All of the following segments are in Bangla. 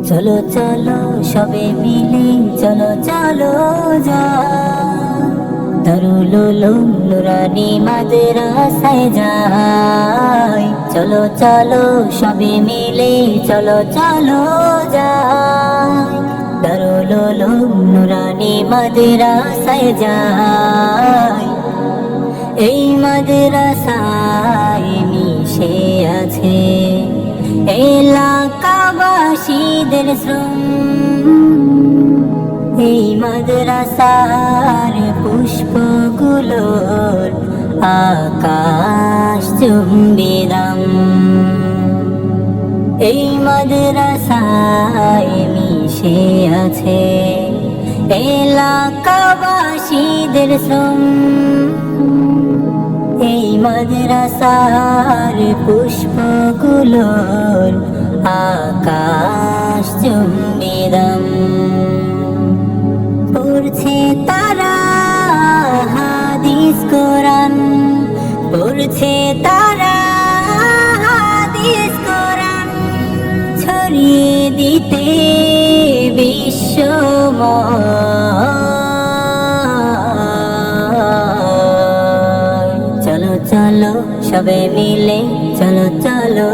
চলো চলো সবে মিলে চলো চলো যাই দারুল উলুম নুরানি মাদ্রাসায় যাই চলো চলো সবে মিলে চলো চলো যাই দারুল উলুম নুরানি মাদ্রাসায় যাই এই মাদ্রাসায় মিশে আছে এলাকাবাসীদের শ্রম এই মাদ্রাসার পুষ্পগুলোর আকাশ চুম্বি দাম এই মাদ্রাসায় মিশে আছে এলাকাবাসীদের শ্রম এই মাদ্রাসার পুষ্পগুলোর আকাশ চুম্বি দাম পড়ছে তারা হাদিস কোরআন পড়ছে তারা হাদিস কোরআন ছড়িয়ে দিতে বিশ্বময় চলো চলো সবে মিলে চলো চলো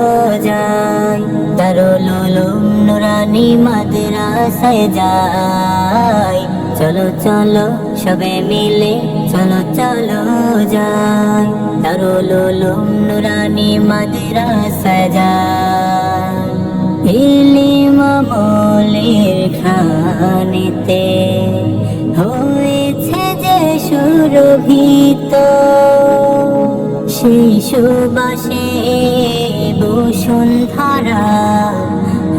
যাই দারুল উলুম নুরানি মাদ্রাসায় যাই চলো চলো সবে মিলে চলো চলো যাই দারুল উলুম নুরানি মাদ্রাসায় যাই ইলম আমলের খানিতে হয়েছে যে সুরভিত সেই সুবাসে বসুন্ধরা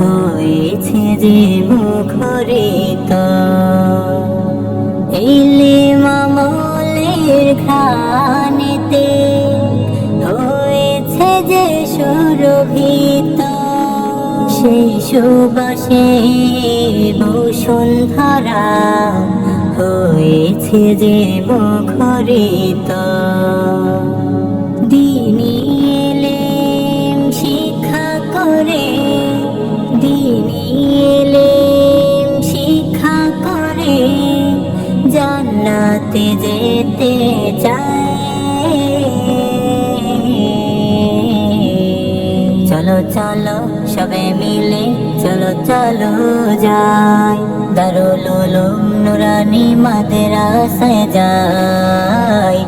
হয়েছে যে মুখরিত ইলম আমলের ঘ্রাণেতে হয়েছে যে সুরভিত সেই সুবাসে বসুন্ধরা হয়েছে যে মুখরিত দ্বীনি ইলম শিক্ষা করে দ্বীনি ইলম শিক্ষা করে জান্নাতে যেতে চায় চলো চলো সবে মিলে চলো চলো যাই দারুল উলুম নুরানি মাদ্রাসায় যাই।